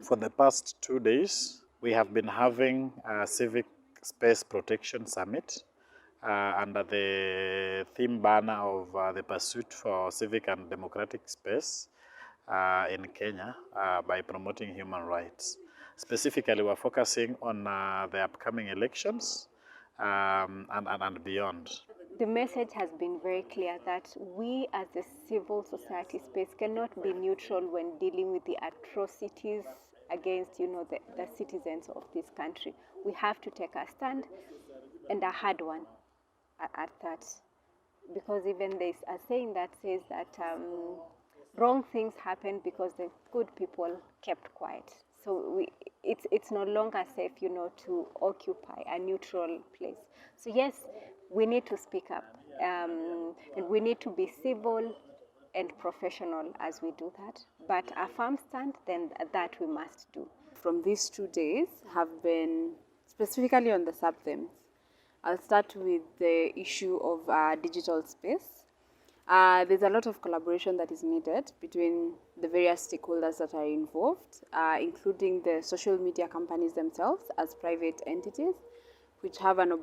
For the past 2 days, we have been having a Civic Space Protection Summit under the theme banner of the pursuit for civic and democratic space in Kenya by promoting human rights. Specifically, we're focusing on the upcoming elections and beyond. The message has been very clear that we as the civil society space cannot be neutral when dealing with the atrocities against, the citizens of this country. We have to take a stand, and a hard one at that. Because even there's a saying that says that wrong things happen because the good people kept quiet. So it's no longer safe, to occupy a neutral place. So yes, we need to speak up, and we need to be civil and professional as we do that. But a firm stand, then that we must do. From these 2 days have been specifically on the sub-themes. I'll start with the issue of digital space. There's a lot of collaboration that is needed between the various stakeholders that are involved, including the social media companies themselves as private entities, which have an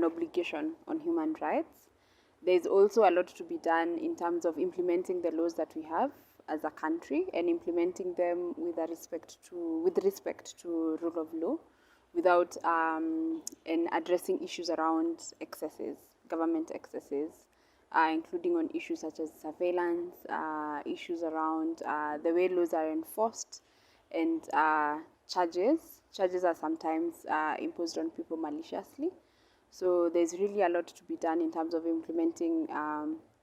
obligation on human rights. There's also a lot to be done in terms of implementing the laws that we have as a country and implementing them with respect to rule of law, without and addressing issues around excesses, government excesses, including on issues such as surveillance, issues around the way laws are enforced, and charges. Charges are sometimes imposed on people maliciously. So there's really a lot to be done in terms of implementing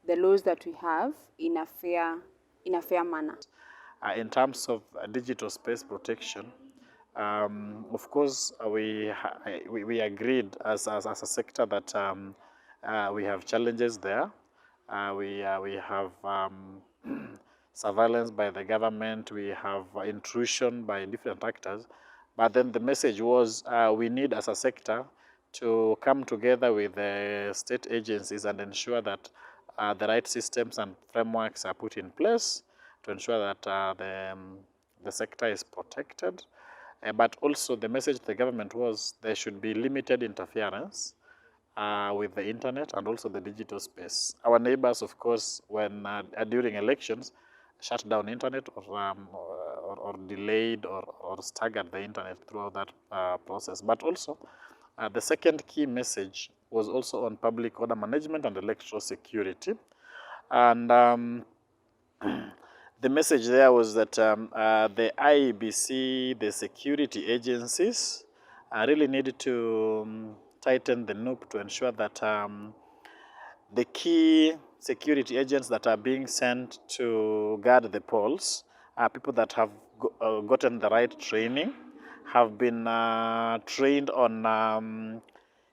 the laws that we have in a fair manner. In terms of digital space protection, of course, we agreed as a sector that we have challenges there. We have surveillance by the government, we have intrusion by different actors. But then the message was we need as a sector to come together with the state agencies and ensure that the right systems and frameworks are put in place to ensure that the sector is protected. But also the message to the government was there should be limited interference with the internet and also the digital space. Our neighbors, of course, when during elections, shut down internet or delayed or staggered the internet throughout that process. But also, the second key message was also on public order management and electoral security. And the message there was that the IEBC, the security agencies, really needed to tighten the noose to ensure that the key security agents that are being sent to guard the polls are people that have gotten the right training, have been trained on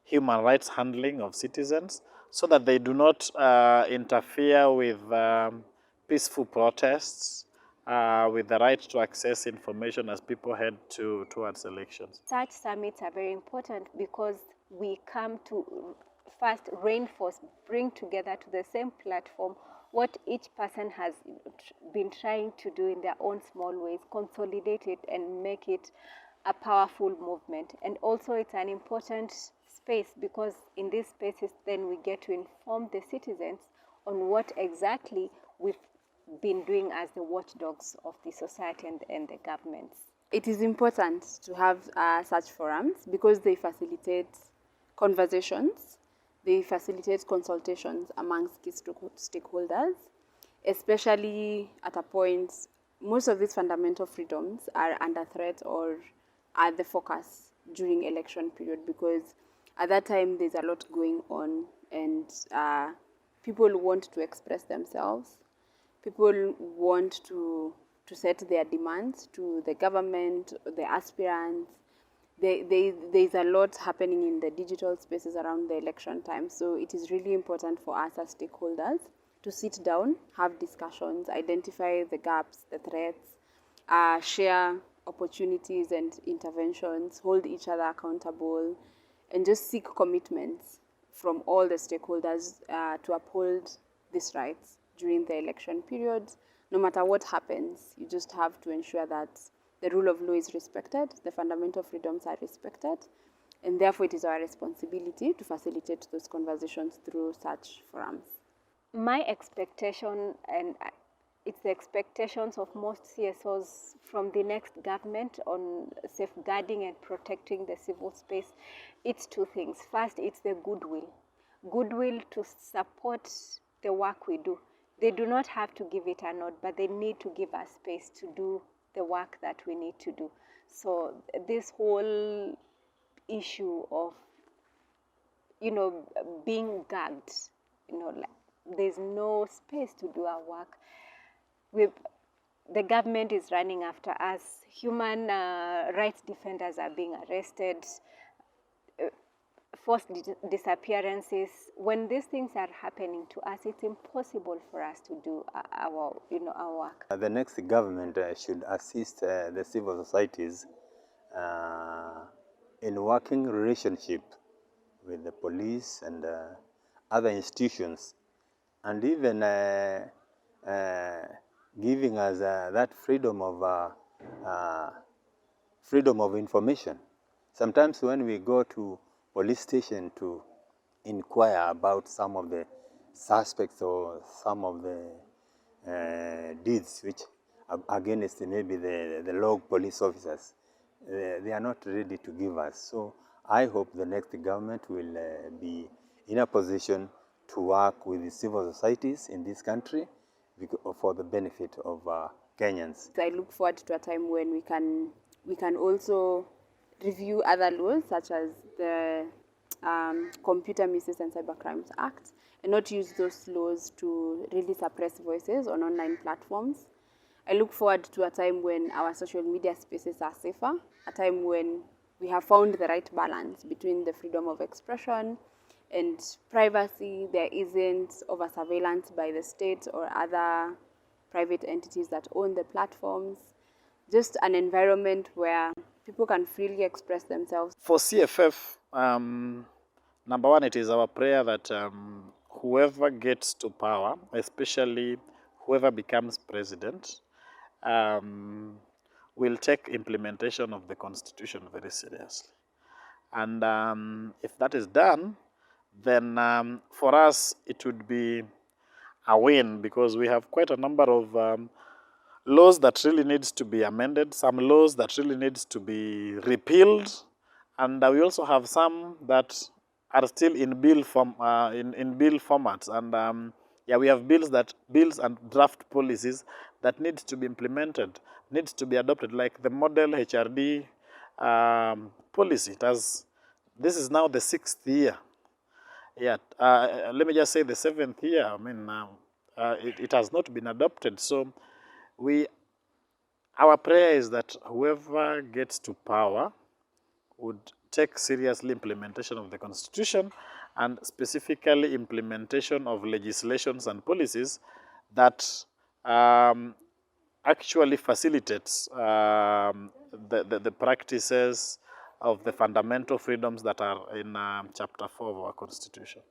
human rights handling of citizens, so that they do not interfere with peaceful protests, with the right to access information as people head towards elections. Such summits are very important because we come to first reinforce, bring together to the same platform what each person has been trying to do in their own small ways, consolidate it and make it a powerful movement. And also it's an important space because in these spaces then we get to inform the citizens on what exactly we've been doing as the watchdogs of the society and the governments. It is important to have such forums because they facilitate conversations, they facilitate consultations amongst key stakeholders, especially at a point most of these fundamental freedoms are under threat or are the focus during election period, because at that time there's a lot going on and people want to express themselves. People want to set their demands to the government, the aspirants. There's a lot happening in the digital spaces around the election time. So it is really important for us as stakeholders to sit down, have discussions, identify the gaps, the threats, share opportunities and interventions, hold each other accountable, and just seek commitments from all the stakeholders to uphold these rights during the election period. No matter what happens, you just have to ensure that the rule of law is respected, the fundamental freedoms are respected, and therefore it is our responsibility to facilitate those conversations through such forums. My expectation, and it's the expectations of most CSOs from the next government on safeguarding and protecting the civil space, it's two things. First, it's the goodwill. Goodwill to support the work we do. They do not have to give it a nod, but they need to give us space to do the work that we need to do. So this whole issue of, being gagged, like there's no space to do our work. The government is running after us. Human rights defenders are being arrested. Forced disappearances. When these things are happening to us, it's impossible for us to do our work. The next government should assist the civil societies in working relationship with the police and other institutions, and even giving us that freedom of information. Sometimes when we go to police station to inquire about some of the suspects or some of the deeds which against maybe the log police officers, they are not ready to give us. So I hope the next government will be in a position to work with the civil societies in this country for the benefit of Kenyans. I look forward to a time when we can also review other laws such as the Computer Misuse and Cybercrimes Act, and not use those laws to really suppress voices on online platforms. I look forward to a time when our social media spaces are safer, a time when we have found the right balance between the freedom of expression and privacy. There isn't over surveillance by the state or other private entities that own the platforms. Just an environment where people can freely express themselves. For CFF, number one, it is our prayer that whoever gets to power, especially whoever becomes president, will take implementation of the Constitution very seriously. And if that is done, then for us it would be a win, because we have quite a number of laws that really needs to be amended, some laws that really needs to be repealed, and we also have some that are still in bill form, in bill formats. And we have bills and draft policies that need to be implemented, needs to be adopted, like the model HRD policy. This is now the 6th year. Let me just say the 7th year. I mean, it has not been adopted. So our prayer is that whoever gets to power would take seriously implementation of the Constitution, and specifically implementation of legislations and policies that actually facilitates the practices of the fundamental freedoms that are in Chapter 4 of our Constitution.